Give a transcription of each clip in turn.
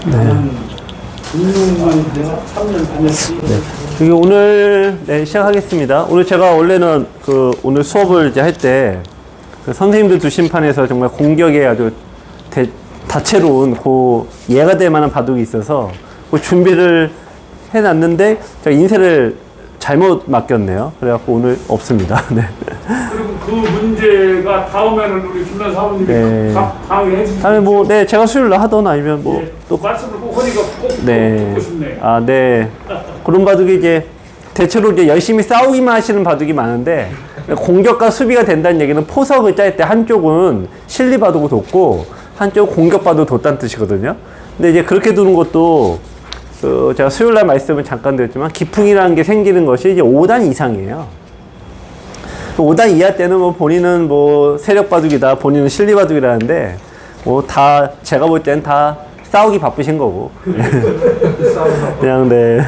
네. 네. 오늘 시작하겠습니다. 오늘 제가 원래는 오늘 수업을 이제 할 때 선생님들 두심판에서 정말 공격에 아주 다채로운 예가 될 만한 바둑이 있어서 준비를 해놨는데 제가 인쇄를 잘못 맡겼네요. 그래갖고 오늘 없습니다. 네. 그리고 그 문제가 다음에는 우리 김남 사모님이 네. 강의해 주시면. 다음에 네, 제가 수요일날 하던 아니면 예, 또 말씀을 꼭 하니까 꼭 듣고 싶네요. 네. 그런 바둑이 이제 대체로 이제 열심히 싸우기만 하시는 바둑이 많은데 공격과 수비가 된다는 얘기는 포석을 짤 때 한쪽은 실리 바둑을 뒀고 한쪽 공격 바둑을 뒀다는 뜻이거든요. 근데 이제 그렇게 두는 것도 제가 수요일날 말씀을 잠깐 드렸지만 기풍이라는 게 생기는 것이 이제 5단 이상이에요. 5단 이하 때는 본인은 세력 바둑이다, 본인은 실리 바둑이라는데 다 제가 볼 땐 다 싸우기 바쁘신 거고 그냥 네.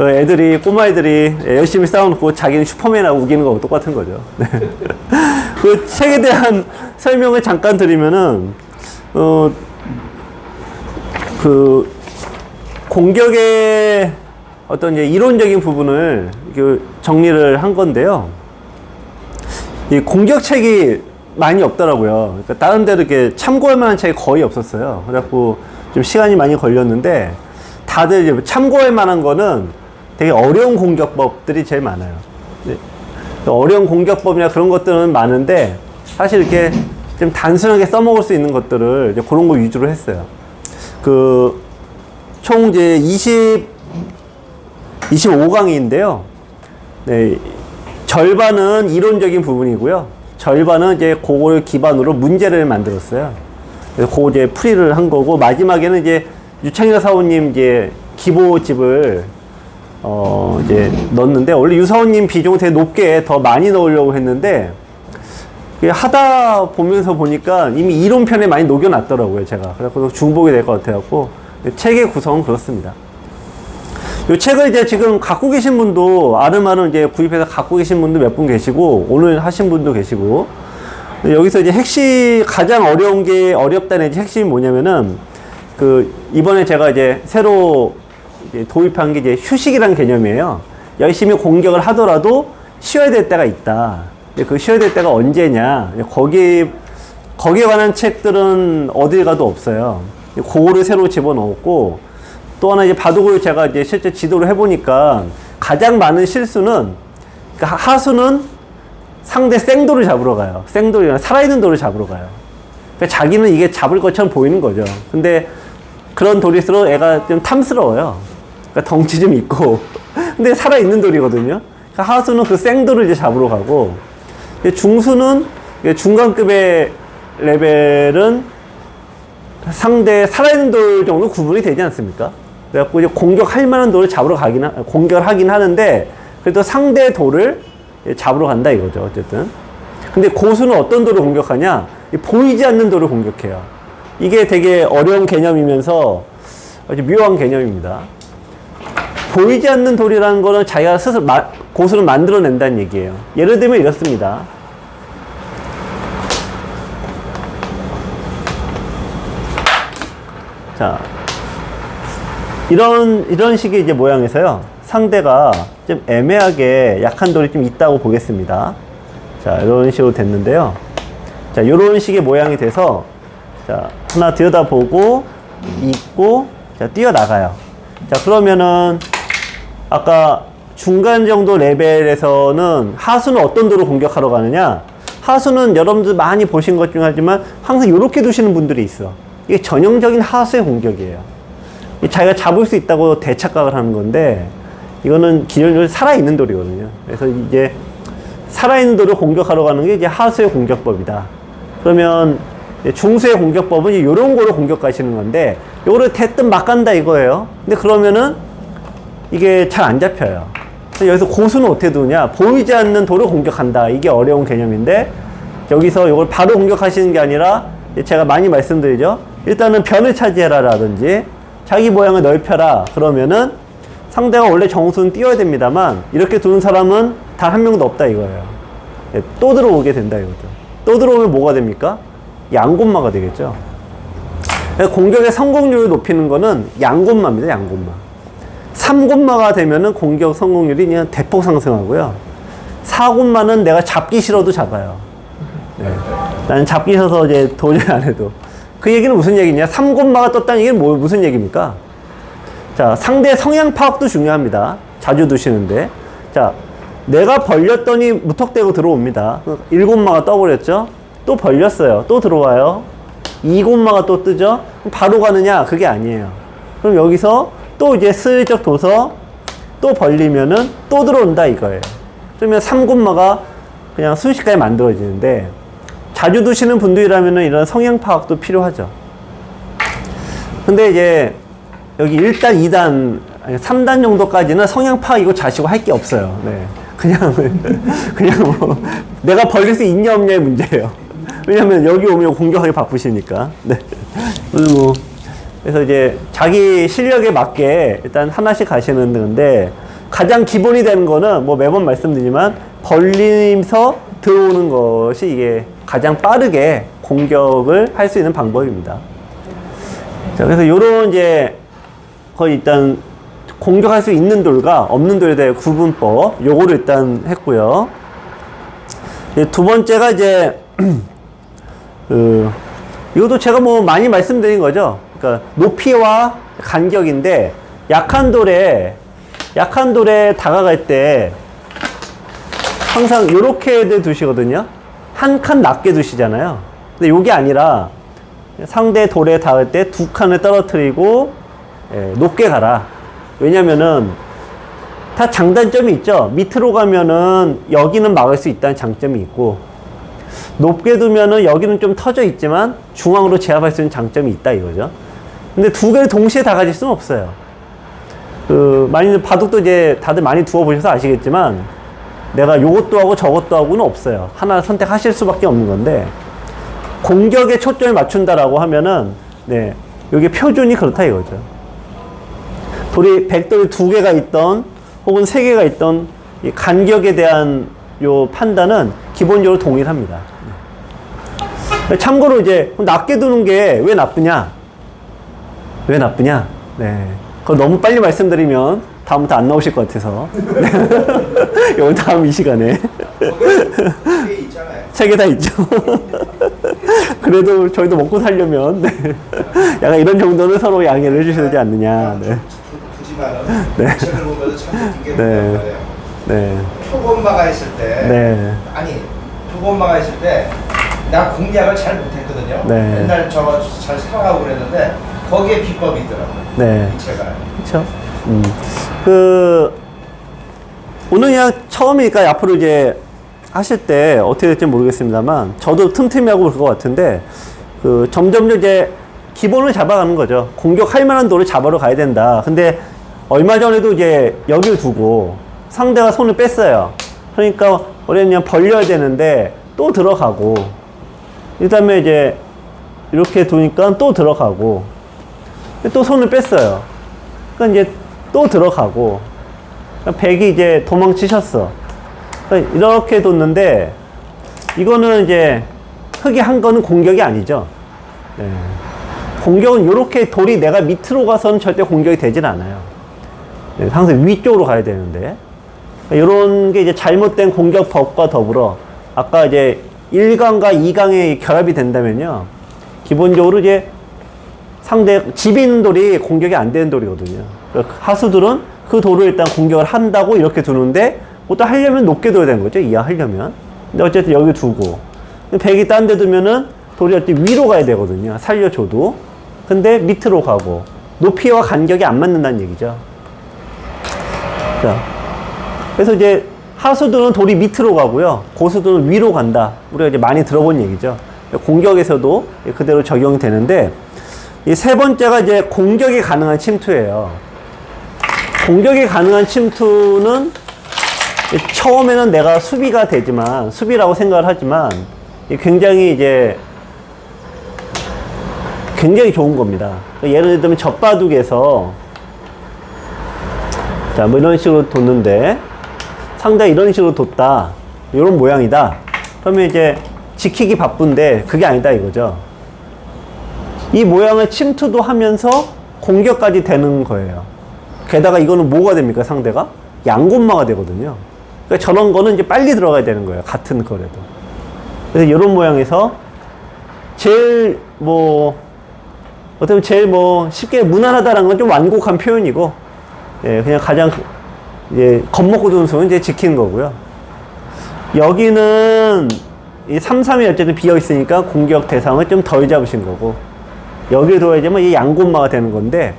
애들이 꼬마 애들이 열심히 싸워놓고 자기는 슈퍼맨하고 우기는 거하고 똑같은 거죠. 네. 그 책에 대한 설명을 잠깐 드리면은 공격의 어떤 이제 이론적인 부분을 정리를 한 건데요. 이 공격책이 많이 없더라고요. 그러니까 다른 데도 이렇게 참고할 만한 책이 거의 없었어요. 그래갖고 좀 시간이 많이 걸렸는데 다들 이제 참고할 만한 거는 되게 어려운 공격법들이 제일 많아요. 네. 어려운 공격법이나 그런 것들은 많은데 사실 이렇게 좀 단순하게 써먹을 수 있는 것들을 이제 그런 거 위주로 했어요. 총 이제 25강인데요. 네. 절반은 이론적인 부분이고요. 절반은 이제 그걸 기반으로 문제를 만들었어요. 그래서 그거 이제 풀이를 한 거고, 마지막에는 이제 유창현 사원님 이제 기보집을 이제 넣었는데, 원래 유사원님 비중을 되게 높게 더 많이 넣으려고 했는데, 하다 보면서 보니까 이미 이론편에 많이 녹여놨더라고요, 제가. 그래서 중복이 될 것 같아갖고, 책의 구성은 그렇습니다. 이 책을 이제 지금 갖고 계신 분도, 아름아름 이제 구입해서 갖고 계신 분도 몇 분 계시고, 오늘 하신 분도 계시고, 여기서 이제 가장 어렵다는 핵심이 뭐냐면은, 이번에 제가 이제 새로 도입한 게 이제 휴식이란 개념이에요. 열심히 공격을 하더라도 쉬어야 될 때가 있다. 그 쉬어야 될 때가 언제냐. 거기에 관한 책들은 어딜 가도 없어요. 그거를 새로 집어넣었고, 또 하나 이제 바둑을 제가 이제 실제 지도를 해보니까 가장 많은 실수는, 그러니까 하수는 상대 생도를 잡으러 가요. 생도를, 살아있는 돌을 잡으러 가요. 그러니까 자기는 이게 잡을 것처럼 보이는 거죠. 근데 그런 돌일수록 애가 좀 탐스러워요. 그러니까 덩치 좀 있고. 근데 살아있는 돌이거든요. 그러니까 하수는 그 생돌을 이제 잡으러 가고, 중수는 중간급의 레벨은 상대 살아있는 돌 정도 구분이 되지 않습니까? 그래갖고 이제 공격할 만한 돌을 공격을 하긴 하는데, 그래도 상대 돌을 잡으러 간다 이거죠, 어쨌든. 근데 고수는 어떤 돌을 공격하냐? 보이지 않는 돌을 공격해요. 이게 되게 어려운 개념이면서 아주 묘한 개념입니다. 보이지 않는 돌이라는 거는 자기가 스스로 고수를 만들어낸다는 얘기예요. 예를 들면 이렇습니다. 자, 이런 식의 이제 모양에서요, 상대가 좀 애매하게 약한 돌이 좀 있다고 보겠습니다. 자, 이런 식으로 됐는데요. 자, 이런 식의 모양이 돼서, 자, 하나 들여다보고, 있고, 자, 뛰어나가요. 자, 그러면은, 아까 중간 정도 레벨에서는 하수는 어떤 돌을 공격하러 가느냐? 하수는 여러분들 많이 보신 것 중 하지만 항상 이렇게 두시는 분들이 있어. 이게 전형적인 하수의 공격이에요. 자기가 잡을 수 있다고 대착각을 하는 건데, 이거는 기존적으로 살아있는 돌이거든요. 그래서 이제 살아있는 돌을 공격하러 가는 게 이제 하수의 공격법이다. 그러면 중수의 공격법은 이런 거로 공격 가시는 건데, 요거를 대뜸 막 간다 이거예요. 근데 그러면은 이게 잘 안 잡혀요. 그래서 여기서 고수는 어떻게 두냐? 보이지 않는 돌을 공격한다. 이게 어려운 개념인데, 여기서 이걸 바로 공격하시는 게 아니라, 제가 많이 말씀드리죠. 일단은 변을 차지해라 라든지, 자기 모양을 넓혀라. 그러면은 상대가 원래 정수는 띄워야 됩니다만, 이렇게 두는 사람은 단 한 명도 없다 이거예요. 또 들어오게 된다 이거죠. 또 들어오면 뭐가 됩니까? 양곤마가 되겠죠. 공격의 성공률을 높이는 거는 양곤마입니다, 양곤마. 3곤마가 되면은 공격 성공률이 그냥 대폭 상승하고요. 4곤마는 내가 잡기 싫어도 잡아요. 네. 나는 잡기 싫어서 이제 도저히 안 해도. 그 얘기는 무슨 얘기냐? 3곤마가 떴다는 얘기는 무슨 얘기입니까? 자, 상대 성향 파악도 중요합니다. 자주 두시는데. 자, 내가 벌렸더니 무턱대고 들어옵니다. 1곤마가 떠버렸죠? 또 벌렸어요. 또 들어와요. 2곤마가 또 뜨죠? 바로 가느냐? 그게 아니에요. 그럼 여기서 또 이제 슬쩍 둬서 또 벌리면은 또 들어온다 이거예요. 그러면 3곤마가 그냥 순식간에 만들어지는데, 자주 두시는 분들이라면은 이런 성향 파악도 필요하죠. 근데 이제 여기 1단, 2단, 3단 정도까지는 성향 파악이고 자시고 할 게 없어요. 네. 그냥 뭐, 내가 벌릴 수 있냐 없냐의 문제예요. 왜냐면 여기 오면 공격하기 바쁘시니까. 네. 그래서 이제 자기 실력에 맞게 일단 하나씩 가시는 건데, 가장 기본이 되는 거는 뭐 매번 말씀드리지만 벌리면서 들어오는 것이 이게 가장 빠르게 공격을 할 수 있는 방법입니다. 자, 그래서 요런 이제 거의 일단 공격할 수 있는 돌과 없는 돌에 대해 구분법, 요거를 일단 했고요. 두 번째가 이제 이것도 제가 뭐 많이 말씀드린 거죠. 그러니까 높이와 간격인데, 약한 돌에 다가갈 때 항상 요렇게 두시거든요. 한 칸 낮게 두시잖아요. 근데 요게 아니라 상대 돌에 닿을 때 두 칸을 떨어뜨리고 높게 가라. 왜냐면은 다 장단점이 있죠. 밑으로 가면은 여기는 막을 수 있다는 장점이 있고, 높게 두면은 여기는 좀 터져 있지만 중앙으로 제압할 수 있는 장점이 있다 이거죠. 근데 두 개를 동시에 다 가질 수는 없어요. 많이 바둑도 이제 다들 많이 두어 보셔서 아시겠지만, 내가 요것도 하고 저것도 하고는 없어요. 하나 선택하실 수밖에 없는 건데, 공격에 초점을 맞춘다라고 하면은, 네, 여기 표준이 그렇다 이거죠. 돌이 백돌이 두 개가 있던 혹은 세 개가 있던 이 간격에 대한 요 판단은 기본적으로 동일합니다. 네. 참고로 이제 낮게 두는 게 왜 나쁘냐? 왜 나쁘냐? 네. 그거 너무 빨리 말씀드리면 다음부터 안 나오실 것 같아서. 이건 다음 이 시간에. 세 개 다 있죠. 그래도 저희도 먹고 살려면, 네. 약간 이런 정도는 서로 양해를 해주셔야 되지 않느냐. 네. 네. 책을 보면서 참 느낀 게 네. 말이에요. 네. 표본마가 있을 때, 네. 아니 표본마가 있을 때, 나 공략을 잘 못했거든요. 네. 옛날 저거 잘 살아가고 그랬는데 거기에 비법이 있더라고요. 네. 이 책을. 그렇죠. 오늘 그냥 처음이니까 앞으로 이제 하실 때 어떻게 될지 모르겠습니다만, 저도 틈틈이 하고 그럴 것 같은데, 점점 이제 기본을 잡아가는 거죠. 공격할 만한 돌을 잡으러 가야 된다. 근데 얼마 전에도 이제 여기를 두고 상대가 손을 뺐어요. 그러니까 우리는 그냥 벌려야 되는데 또 들어가고, 그 다음에 이제 이렇게 두니까 또 들어가고, 또 손을 뺐어요. 그러니까 이제 또 들어가고, 그러니까 백이 이제 도망치셨어. 그러니까 이렇게 뒀는데, 이거는 이제 흑이 한 거는 공격이 아니죠. 네. 공격은 이렇게 돌이 내가 밑으로 가서는 절대 공격이 되진 않아요. 네, 항상 위쪽으로 가야 되는데, 이런 게 이제 잘못된 공격법과 더불어 아까 이제 1강과 2강의 결합이 된다면요, 기본적으로 이제 상대 집에 있는 돌이 공격이 안 되는 돌이거든요. 그러니까 하수들은 그 돌을 일단 공격을 한다고 이렇게 두는데, 또 하려면 높게 둬야 되는 거죠, 이해하려면. 근데 어쨌든 여기 두고, 백이 딴 데 두면은 돌이 어쨌든 위로 가야 되거든요, 살려줘도. 근데 밑으로 가고 높이와 간격이 안 맞는다는 얘기죠. 자, 그래서 이제 하수들은 돌이 밑으로 가고요, 고수들은 위로 간다. 우리가 이제 많이 들어본 얘기죠. 공격에서도 그대로 적용이 되는데, 이 세 번째가 이제 공격이 가능한 침투예요. 공격이 가능한 침투는 처음에는 내가 수비가 되지만, 수비라고 생각을 하지만, 굉장히 이제 굉장히 좋은 겁니다. 예를 들면 젖바둑에서, 자, 뭐 이런 식으로 뒀는데, 상대가 이런 식으로 뒀다, 이런 모양이다. 그러면 이제 지키기 바쁜데 그게 아니다 이거죠. 이 모양을 침투도 하면서 공격까지 되는 거예요. 게다가 이거는 뭐가 됩니까, 상대가? 양곤마가 되거든요. 그러니까 저런 거는 이제 빨리 들어가야 되는 거예요. 같은 거래도. 그래서 이런 모양에서 제일 어떻게 보면 제일 쉽게 무난하다라는 건 좀 완곡한 표현이고, 예, 그냥 가장, 겁먹고 두는 손은 이제 지키는 거고요. 여기는 이 3-3이 어쨌든 비어 있으니까 공격 대상을 좀 덜 잡으신 거고, 여기에 둬야지만 이 양곤마가 되는 건데,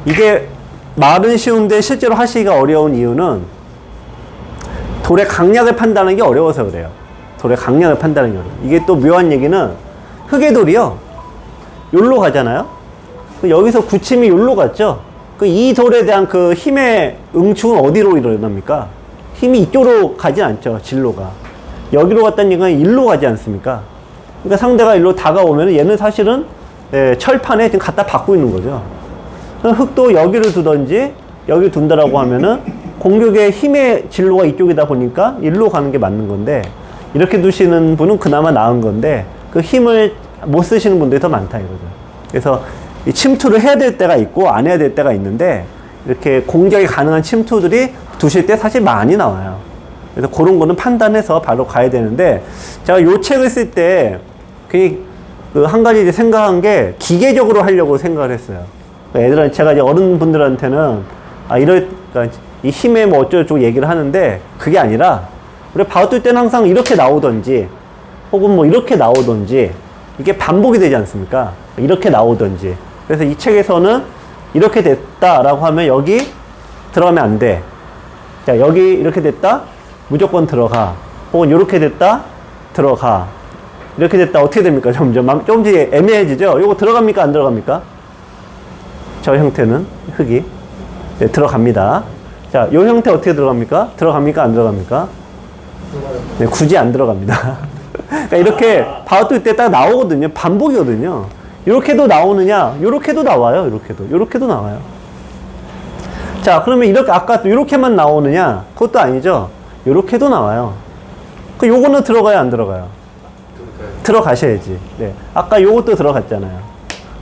이게 말은 쉬운데 실제로 하시기가 어려운 이유는 돌의 강약을 판단하는 게 어려워서 그래요. 돌의 강약을 판단하는 게 어려워요. 이게 또 묘한 얘기는 흑의 돌이요, 요로 가잖아요. 여기서 굳힘이 요로 갔죠. 이 돌에 대한 그 힘의 응축은 어디로 일어납니까? 힘이 이쪽으로 가진 않죠, 진로가. 여기로 갔다는 얘기는 일로 가지 않습니까? 그러니까 상대가 일로 다가오면 얘는 사실은 철판에 지금 갖다 받고 있는 거죠. 흑도 여기를 두든지 여기 둔다라고 하면은 공격의 힘의 진로가 이쪽이다 보니까 일로 가는 게 맞는 건데, 이렇게 두시는 분은 그나마 나은 건데 그 힘을 못 쓰시는 분들이 더 많다 이거죠. 그래서 이 침투를 해야 될 때가 있고 안 해야 될 때가 있는데, 이렇게 공격이 가능한 침투들이 두실 때 사실 많이 나와요. 그래서 그런 거는 판단해서 바로 가야 되는데, 제가 요 책을 쓸 때 그 한 가지 이제 생각한 게 기계적으로 하려고 생각을 했어요. 애들한테, 제가 이제 어른분들한테는 그러니까 이 힘에 뭐 어쩌고저쩌고 얘기를 하는데, 그게 아니라 우리 바우뜰 때는 항상 이렇게 나오던지 혹은 뭐 이렇게 나오던지, 이게 반복이 되지 않습니까? 이렇게 나오던지. 그래서 이 책에서는 이렇게 됐다라고 하면 여기 들어가면 안 돼. 자, 여기 이렇게 됐다? 무조건 들어가. 혹은 이렇게 됐다? 들어가. 이렇게 됐다? 어떻게 됩니까? 점점 조금씩 애매해지죠? 이거 들어갑니까? 안 들어갑니까? 저 형태는 흙이 네, 들어갑니다. 자, 이 형태 어떻게 들어갑니까? 들어갑니까? 안 들어갑니까? 네, 굳이 안 들어갑니다. 그러니까 이렇게 바우뜰 때 딱 나오거든요. 반복이거든요. 이렇게도 나오느냐? 이렇게도 나와요. 이렇게도 나와요. 자, 그러면 이렇게 아까 또 이렇게만 나오느냐? 그것도 아니죠. 이렇게도 나와요. 그 요거는 들어가요, 안 들어가요? 들어가셔야지. 네. 아까 요것도 들어갔잖아요.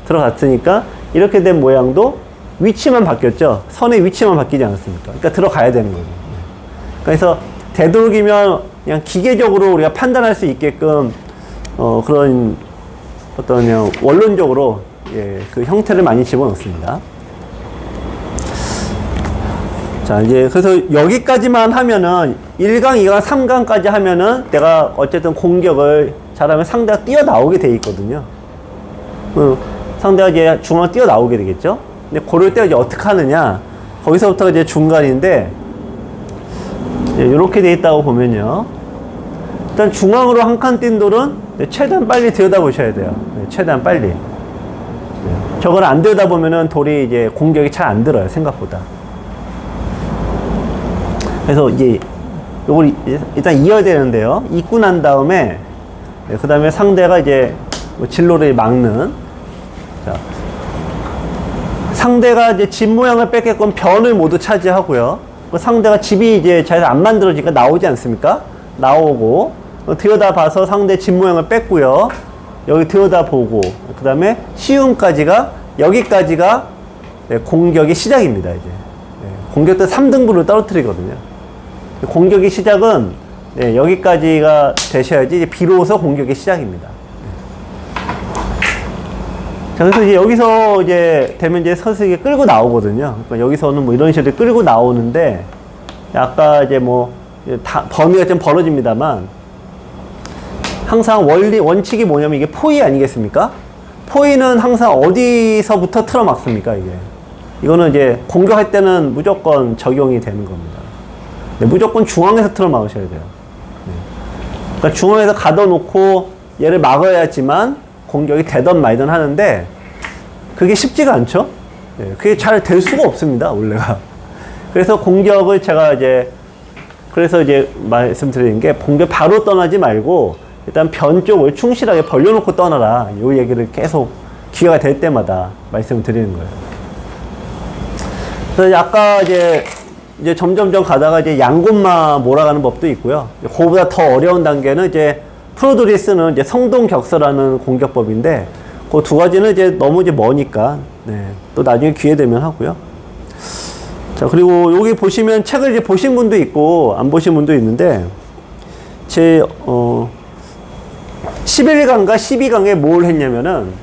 들어갔으니까 이렇게 된 모양도 위치만 바뀌었죠. 선의 위치만 바뀌지 않았습니까? 그러니까 들어가야 되는 거죠. 그래서 되도록이면 그냥 기계적으로 우리가 판단할 수 있게끔 그런 어떤 그냥 원론적으로 그 형태를 많이 집어넣습니다. 자, 이제 그래서 여기까지만 하면은 1강, 2강, 3강까지 하면은 내가 어쨌든 공격을 잘하면 상대가 뛰어나오게 돼 있거든요. 상대가 이제 중앙을 뛰어나오게 되겠죠. 근데 그럴 때 이제 어떻게 하느냐, 거기서부터 이제 중간인데, 이렇게 돼 있다고 보면요, 일단 중앙으로 한 칸 뛴 돌은 최대한 빨리 들여다보셔야 돼요. 최대한 빨리. 저걸 안 들여다보면은 돌이 이제 공격이 잘 안 들어요, 생각보다. 그래서 이제 요걸 일단 이어야 되는데요. 잊고 난 다음에, 그 다음에 상대가 이제 진로를 막는, 자, 상대가 이제 집 모양을 뺏게끔 변을 모두 차지하고요. 상대가 집이 이제 잘 안 만들어지니까 나오지 않습니까? 나오고, 들여다봐서 상대 집 모양을 뺐고요. 여기 들여다보고, 그 다음에 시음까지가, 여기까지가 공격의 시작입니다, 이제. 공격 때 3등분을 떨어뜨리거든요. 공격의 시작은 여기까지가 되셔야지 이제 비로소 공격의 시작입니다. 자, 그래서 이제 여기서 이제 되면 이제 서서히 끌고 나오거든요. 그러니까 여기서는 뭐 이런 식으로 끌고 나오는데, 아까 이제 뭐 범위가 좀 벌어집니다만, 항상 원칙이 뭐냐면 이게 포위 아니겠습니까? 포위는 항상 어디서부터 틀어막습니까, 이게? 이거는 이제 공격할 때는 무조건 적용이 되는 겁니다. 네, 무조건 중앙에서 틀어막으셔야 돼요. 네. 그러니까 중앙에서 가둬놓고 얘를 막아야지만 공격이 되던 말든 하는데, 그게 쉽지가 않죠? 네, 그게 잘 될 수가 없습니다, 원래가. 그래서 공격을 제가 그래서 이제 말씀드리는 게, 공격 바로 떠나지 말고, 일단 변 쪽을 충실하게 벌려놓고 떠나라. 요 얘기를 계속 기회가 될 때마다 말씀드리는 거예요. 그래서 아까 이제 점점점 가다가 이제 양곤마 몰아가는 법도 있고요. 그거보다 더 어려운 단계는 이제 프로들이 쓰는 이제 성동격서라는 공격법인데, 그 두 가지는 이제 너무 이제 머니까, 네. 또 나중에 기회 되면 하고요. 자, 그리고 여기 보시면 책을 이제 보신 분도 있고, 안 보신 분도 있는데, 11강과 12강에 뭘 했냐면은,